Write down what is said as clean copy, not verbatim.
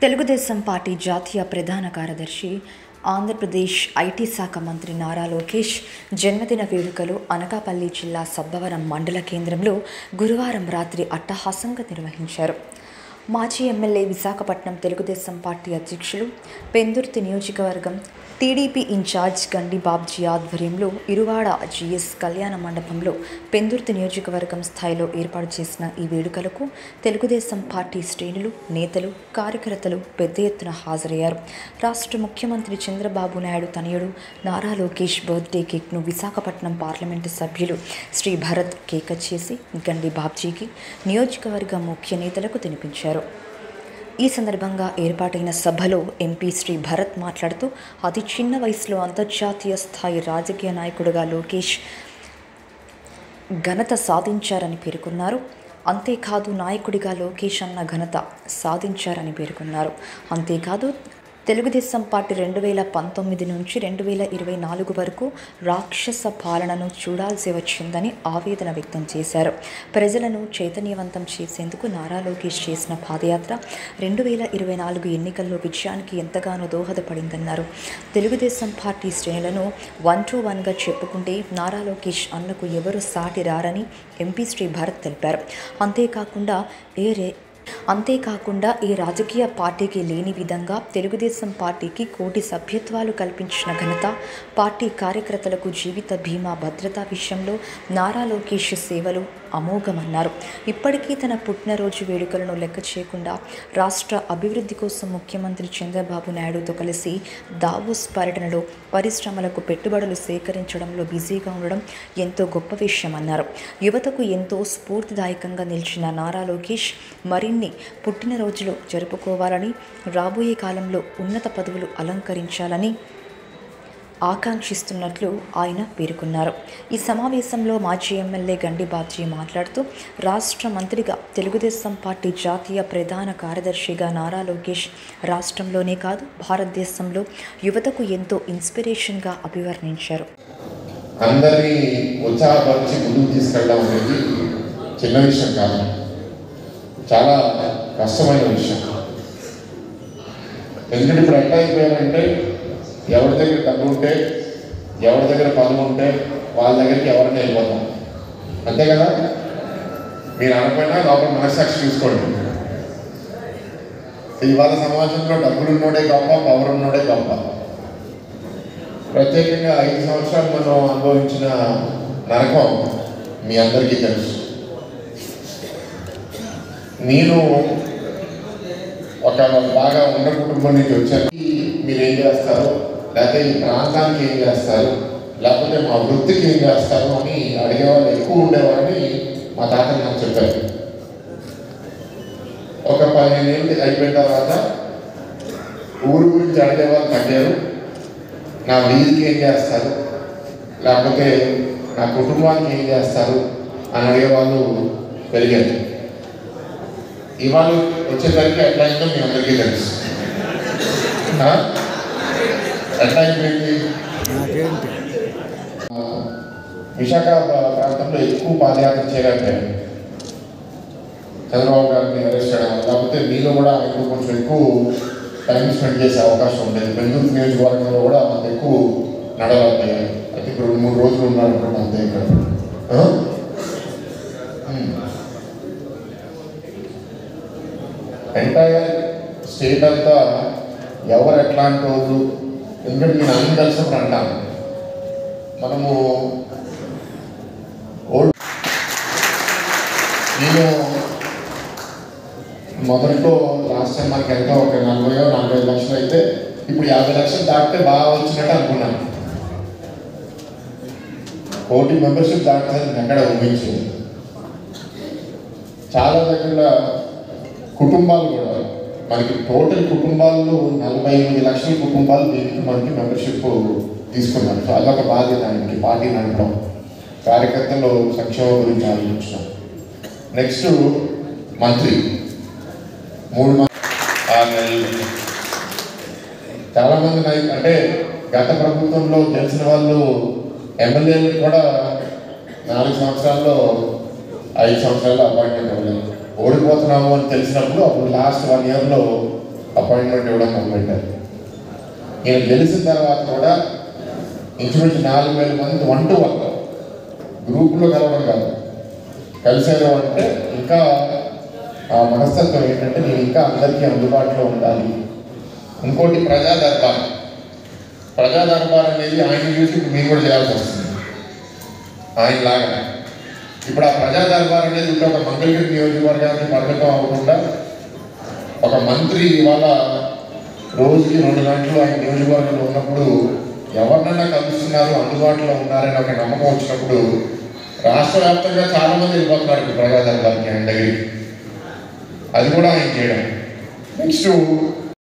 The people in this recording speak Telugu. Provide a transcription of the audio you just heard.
తెలుగుదేశం పార్టీ జాతీయ ప్రధాన కార్యదర్శి ఆంధ్రప్రదేశ్ ఐటీ శాఖ మంత్రి నారా లోకేష్ జన్మదిన వేడుకలు అనకాపల్లి జిల్లా సబ్బవరం మండల కేంద్రంలో గురువారం రాత్రి అట్టహాసంగా నిర్వహించారు. మాజీ ఎమ్మెల్యే, విశాఖపట్నం తెలుగుదేశం పార్టీ అధ్యక్షులు, పెందుర్తి నియోజకవర్గం టీడీపీ ఇన్ఛార్జ్ గండి బాబ్జీ ఆధ్వర్యంలో ఇరువాడ జీఎస్ కళ్యాణ మండపంలో పెందుర్తి నియోజకవర్గం స్థాయిలో ఏర్పాటు చేసిన ఈ వేడుకలకు తెలుగుదేశం పార్టీ శ్రేణులు, నేతలు, కార్యకర్తలు పెద్ద ఎత్తున హాజరయ్యారు. రాష్ట్ర ముఖ్యమంత్రి చంద్రబాబు నాయుడు తనయుడు నారా లోకేష్ బర్త్డే కేక్ను విశాఖపట్నం పార్లమెంటు సభ్యులు శ్రీ భరత్ కేక్ చేసి గండి బాబ్జీకి, నియోజకవర్గ ముఖ్య నేతలకు తినిపించారు. ఈ సందర్భంగా ఏర్పాటైన సభలో ఎంపీ శ్రీ భరత్ మాట్లాడుతూ అతి చిన్న వయసులో అంతర్జాతీయ స్థాయి రాజకీయ నాయకుడిగా లోకేష్ ఘనత సాధించారని పేర్కొన్నారు. అంతేకాదు, నాయకుడిగా లోకేష్ అన్న ఘనత సాధించారని పేర్కొన్నారు. అంతేకాదు, తెలుగుదేశం పార్టీ 2019 నుంచి 2024 వరకు రాక్షస పాలనను చూడాల్సి వచ్చిందని ఆవేదన వ్యక్తం చేశారు. ప్రజలను చైతన్యవంతం చేసేందుకు నారా లోకేష్ చేసిన పాదయాత్ర 2024 ఎన్నికల్లో విజయానికి ఎంతగానో దోహదపడిందన్నారు. తెలుగుదేశం పార్టీ శ్రేణులను 1-to-1గా చెప్పుకుంటే నారా లోకేష్ అన్నకు ఎవరు సాటి రారని ఎంపీ శ్రీ భరత్ తెలిపారు. అంతేకాకుండా ఏ రాజకీయ పార్టీకి లేని విధంగా తెలుగుదేశం పార్టీకి కోటి సభ్యత్వాలు కల్పించిన ఘనత, పార్టీ కార్యకర్తలకు జీవిత బీమా భద్రతా విషయంలో నారా లోకేష్ సేవలు అమోఘమన్నారు. ఇప్పటికీ తన పుట్టినరోజు వేడుకలను లెక్క చేయకుండా రాష్ట్ర అభివృద్ధి కోసం ముఖ్యమంత్రి చంద్రబాబు నాయుడుతో కలిసి దావోస్ పర్యటనలో పరిశ్రమలకు పెట్టుబడులు సేకరించడంలో బిజీగా ఉండడం ఎంతో గొప్ప విషయమన్నారు. యువతకు ఎంతో స్ఫూర్తిదాయకంగా నిలిచిన నారా లోకేష్ మరిన్ని పుట్టినరోజులు జరుపుకోవాలని, రాబోయే కాలంలో ఉన్నత పదవులు అలంకరించాలని ఆకాంక్షిస్తున్నట్లు ఆయన పేర్కొన్నారు. ఈ సమావేశంలో మాజీ ఎమ్మెల్యే గండి బాబ్జీ మాట్లాడుతూ రాష్ట్ర మంత్రిగా, తెలుగుదేశం పార్టీ జాతీయ ప్రధాన కార్యదర్శిగా నారా లోకేష్ రాష్ట్రంలోనే కాదు భారతదేశంలో యువతకు ఎంతో ఇన్స్పిరేషన్గా అభివర్ణించారు. అందరినీ ఉత్సాహపరిచి ముందుకు తీసుకెళ్ళడం అనేది చిన్న విషయం కాదు, చాలా కష్టమైన విషయం. ఎందుకంటే ఇప్పుడు ఎట్లా అయిపోయారంటే, ఎవరి దగ్గర డబ్బు ఉంటే, ఎవరి దగ్గర పనులు ఉంటే వాళ్ళ దగ్గరికి ఎవరిని వెళ్ళిపోతాం, అంతే కదా. మీరు అనకపోయినా లోపల మనస్సాక్షి చూసుకోండి. ఇవాళ సమాజంలో డబ్బులు ఉన్నోడే గొప్ప, పవర్ ఉన్నోడే గొప్ప. ప్రత్యేకంగా 5 సంవత్సరాలు మనం అనుభవించిన నరకం మీ అందరికీ తెలుసు. నేను ఒక బాగా ఉన్న కుటుంబం నుంచి వచ్చాను. మీరు ఏం చేస్తారు, లేకపోతే ఈ ప్రాంతానికి ఏం చేస్తారు, లేకపోతే మా వృత్తికి ఏం చేస్తారు అని అడిగేవాళ్ళు ఎక్కువ ఉండేవాడిని మా తాత నాకు చెప్పారు. ఒక 15 ఏళ్ళు అయిపోయిన తర్వాత ఊరు గురించి అడిగేవాళ్ళు తగ్గారు. నా వీధికి ఏం చేస్తారు, లేకపోతే నా కుటుంబానికి ఏం చేస్తారు అని అడిగేవాళ్ళు పెరిగారు. ఇవాళ వచ్చేసరికి ఎట్లా అయిందో మీ అందరికీ తెలుసు. ఎట్లా అయిపోయింది, విశాఖ ప్రాంతంలో ఎక్కువ పాదయాత్ర చేయలేకపోయారు. చంద్రబాబు గారిని అరెస్ట్ చేయడం, లేకపోతే మీలో కూడా ఆయనకు కొంచెం ఎక్కువ టైం స్పెండ్ చేసే అవకాశం ఉండేది. పెందుర్తి నియోజకవర్గంలో కూడా అంత ఎక్కువ నడవలేకపోయారు. అయితే 2-3 రోజులు ఉన్నారు అనుకుంటా, అంతే. ఇక్కడ ఎంటైర్ స్టేట్ అంతా ఎవరు ఎట్లాంటి రోజు, ఎందుకంటే నేను అన్ని కలిసినప్పుడు అంటాను, మనము నేను మొదట్లో లాస్ట్ టైం మనకి ఎంతో ఒక 40-45 లక్షలు అయితే ఇప్పుడు 50 లక్షలు దాటితే బాగా వచ్చినట్టు అనుకున్నాను. 1 కోటి మెంబర్షిప్ దాటితే ఎక్కడ ఊహించింది. చాలా దగ్గర కుటుంబాలు కూడా మనకి టోటల్ కుటుంబాల్లో 48 లక్షల కుటుంబాలు దీనికి మనకి మెంబర్షిప్ తీసుకున్నారు. సో అదొక బాధ్యత ఆయనకి, పార్టీ నడపడం, కార్యకర్తలు సంక్షేమం గురించి ఆలోచించడం. నెక్స్ట్ మంత్రి 3 మంది, 6 నెలలు. చాలామంది అంటే గత ప్రభుత్వంలో తెలిసిన వాళ్ళు ఎమ్మెల్యేలు కూడా 4 సంవత్సరాల్లో 5 సంవత్సరాల్లో అపాయింట్మెంట్ అవ్వలేదు. ఓడిపోతున్నాము అని తెలిసినప్పుడు అప్పుడు లాస్ట్ 1 ఇయర్లో అపాయింట్మెంట్ ఇవ్వడం మొదలుపెట్టారు. ఈయన గెలిచిన తర్వాత కూడా ఇంచుమించు 4,000 మంది 1-to-1 గ్రూపులో కలవడం కాదు, కలిసేదో అంటే ఇంకా ఆ మనస్తత్వం ఏంటంటే నేను ఇంకా అందరికీ అందుబాటులో ఉండాలి. ఇంకోటి ప్రజా దర్బార్ అనేది ఆయన చూసి ఇప్పుడు మేము కూడా చేయాల్సి వస్తుంది ఆయనలాగా. ఇప్పుడు ఆ ప్రజా దర్బార్ అనేది ఇంకా ఒక మంగళగిరి నియోజకవర్గానికి పరిమితం అవ్వకుండా ఒక మంత్రి ఇవాళ రోజుకి 2 గంటలు ఆయన నియోజకవర్గంలో ఉన్నప్పుడు ఎవరినైనా కలుస్తున్నారు, అందుబాటులో ఉన్నారని ఒక నమ్మకం వచ్చినప్పుడు రాష్ట్ర వ్యాప్తంగా చాలామంది వెళ్ళిపోతున్నారు ఇప్పుడు ప్రజా దర్బార్కి ఆయన దగ్గరికి. అది కూడా ఆయన చేయడం. నెక్స్ట్